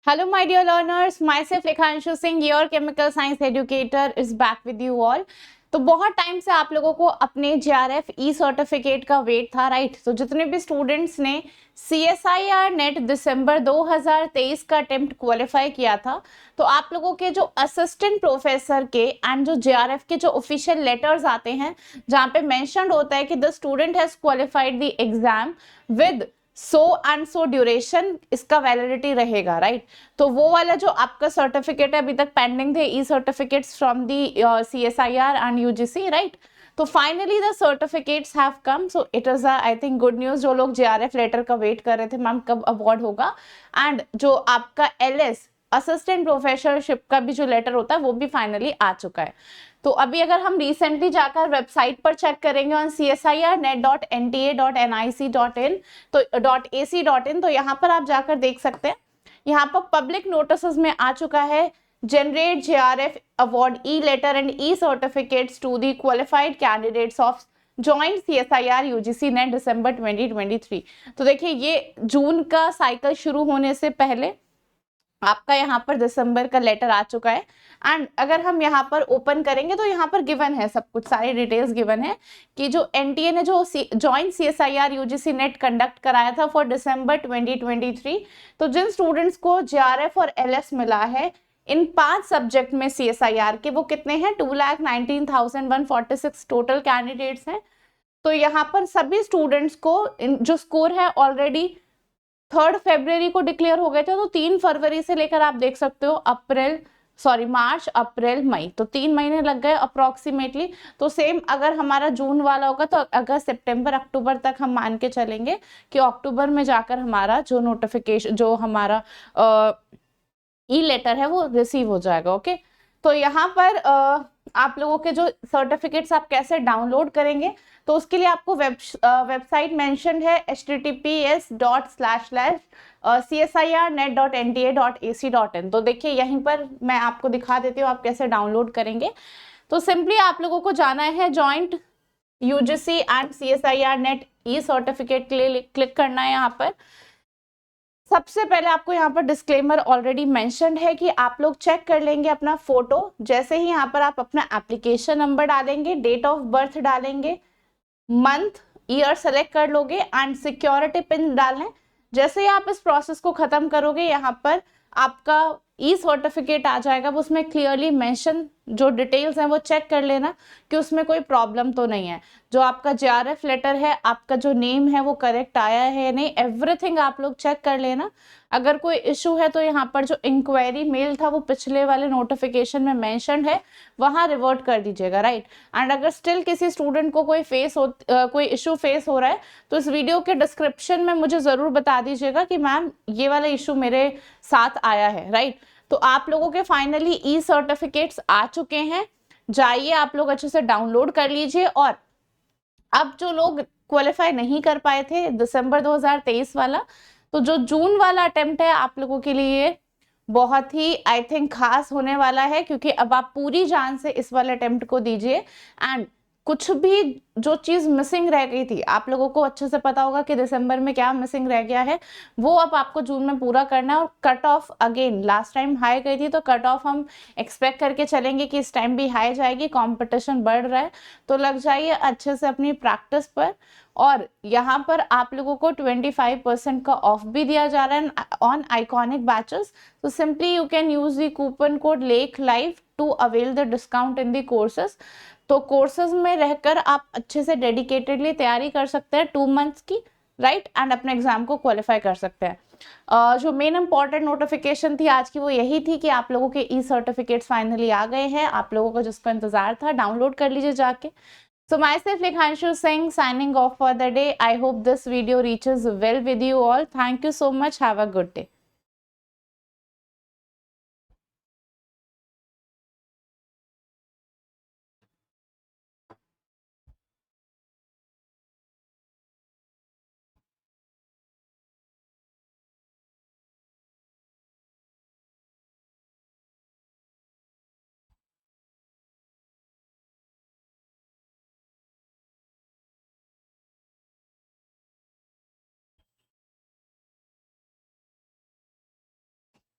Hello, my dear learners. Myself Lekhanshu Singh, your chemical science educator, is back with you all. तो बहुत time से आप लोगों को अपने JRF ई सर्टिफिकेट का वेट था, राइट? तो जितने भी स्टूडेंट्स ने CSIR नेट दिसंबर 2023 का अटेम्प्ट क्वालिफाई किया था, तो आप लोगों के जो असिस्टेंट प्रोफेसर के एंड जो JRF के जो ऑफिशियल लेटर्स आते हैं जहाँ पे मेंशन्ड होता है कि the student has qualified the exam with so and so duration, इसका वैलिडिटी रहेगा, राइट? तो वो वाला जो आपका सर्टिफिकेट है अभी तक पेंडिंग थे E certificates from the CSIR and UGC, right? तो finally the certificates have come, so it is I think good news. जो लोग JRF लेटर का वेट कर रहे थे मैम कब अवार्ड होगा, एंड जो आपका LS असिस्टेंट प्रोफेसरशिप का भी जो लेटर होता है वो भी फाइनली आ चुका है। तो अभी अगर हम रिसेंटली जाकर वेबसाइट पर चेक करेंगे ऑन csirnet.nta.nic.in तो .ac.in, तो यहाँ पर आप जाकर देख सकते हैं। यहाँ पर पब्लिक नोटिस में आ चुका है generate JRF award E letter and E certificates to the qualified candidates of joint CSIR UGC NET December 2023। तो देखिए ये जून का साइकिल शुरू होने से पहले आपका यहाँ पर दिसंबर का लेटर आ चुका है। एंड अगर हम यहाँ पर ओपन करेंगे तो यहाँ पर गिवन है सब कुछ, सारी डिटेल्स गिवन है कि जो NTA ने जो joint CSIR UGC net conduct कराया था फॉर दिसंबर 2023, तो जिन स्टूडेंट्स को JRF और LS मिला है इन 5 सब्जेक्ट में CSIR के, वो कितने हैं? 2,19,146 टोटल कैंडिडेट्स हैं। तो यहाँ पर सभी स्टूडेंट्स को जो स्कोर है ऑलरेडी 3 फरवरी को डिक्लेयर हो गए थे, तो 3 फरवरी से लेकर आप देख सकते हो मार्च अप्रैल मई, तो 3 महीने लग गए अप्रोक्सीमेटली। तो सेम अगर हमारा जून वाला होगा तो अगस्त सितंबर अक्टूबर तक हम मान के चलेंगे कि अक्टूबर में जाकर हमारा जो नोटिफिकेशन जो हमारा ई लेटर है वो रिसीव हो जाएगा। ओके, तो यहाँ पर आप लोगों के जो सर्टिफिकेट्स आप कैसे डाउनलोड करेंगे, तो उसके लिए आपको वेबसाइट मेंशन है https://csirnet.nta.ac.in। तो देखिए यहीं पर मैं आपको दिखा देती हूँ आप कैसे डाउनलोड करेंगे। तो सिंपली आप लोगों को जाना है joint UGC and CSIR net E certificate के लिए क्लिक करना है। यहाँ पर सबसे पहले आपको यहाँ पर डिस्क्लेमर ऑलरेडी मेंशन्ड है कि आप लोग चेक कर लेंगे अपना फोटो। जैसे ही यहाँ पर आप अपना एप्लीकेशन नंबर डालेंगे, डेट ऑफ बर्थ डालेंगे, मंथ ईयर सेलेक्ट कर लोगे एंड सिक्योरिटी पिन डालें। जैसे ही आप इस प्रोसेस को खत्म करोगे यहाँ पर आपका ई सर्टिफिकेट आ जाएगा, उसमें क्लियरली मेंशन जो डिटेल्स हैं वो चेक कर लेना कि उसमें कोई प्रॉब्लम तो नहीं है। जो आपका JRF लेटर है, आपका जो नेम है वो करेक्ट आया है नहीं, एवरीथिंग आप लोग चेक कर लेना। अगर कोई इशू है तो यहाँ पर जो इंक्वायरी मेल था वो पिछले वाले नोटिफिकेशन में मेंशन है, वहाँ रिवर्ट कर दीजिएगा, राइट? एंड अगर स्टिल किसी स्टूडेंट को कोई इशू फेस हो रहा है तो इस वीडियो के डिस्क्रिप्शन में मुझे ज़रूर बता दीजिएगा कि मैम ये वाला इशू मेरे साथ आया है, राइट? तो आप लोगों के फाइनली ई सर्टिफिकेट्स आ चुके हैं, जाइए आप लोग अच्छे से डाउनलोड कर लीजिए। और अब जो लोग क्वालिफाई नहीं कर पाए थे दिसंबर 2023 वाला, तो जो जून वाला अटेम्प्ट है आप लोगों के लिए बहुत ही आई थिंक खास होने वाला है, क्योंकि अब आप पूरी जान से इस वाले अटेम्प्ट को दीजिए। एंड कुछ भी जो चीज़ मिसिंग रह गई थी, आप लोगों को अच्छे से पता होगा कि दिसंबर में क्या मिसिंग रह गया है, वो अब आपको जून में पूरा करना है। और cut off again last time high गई थी, तो कट ऑफ हम एक्सपेक्ट करके चलेंगे कि इस टाइम भी हाई जाएगी। कंपटीशन बढ़ रहा है, तो लग जाइए अच्छे से अपनी प्रैक्टिस पर। और यहाँ पर आप लोगों को 25% का ऑफ भी दिया जा रहा है ऑन आइकॉनिक बैचेस। तो simply you can use the coupon code lake live to avail the discount in the courses. तो कोर्सेज में रहकर आप अच्छे से डेडिकेटेडली तैयारी कर सकते हैं 2 मंथ्स की, राइट? एंड अपने एग्जाम को क्वालिफाई कर सकते हैं। जो मेन इंपॉर्टेंट नोटिफिकेशन थी आज की वो यही थी कि आप लोगों के ई सर्टिफिकेट्स फाइनली आ गए हैं। आप लोगों को जिसका इंतजार था डाउनलोड कर लीजिए जाके। So myself Lekhanshu Singh signing off for the day. I hope this video reaches well with you all. Thank you so much. Have a good day.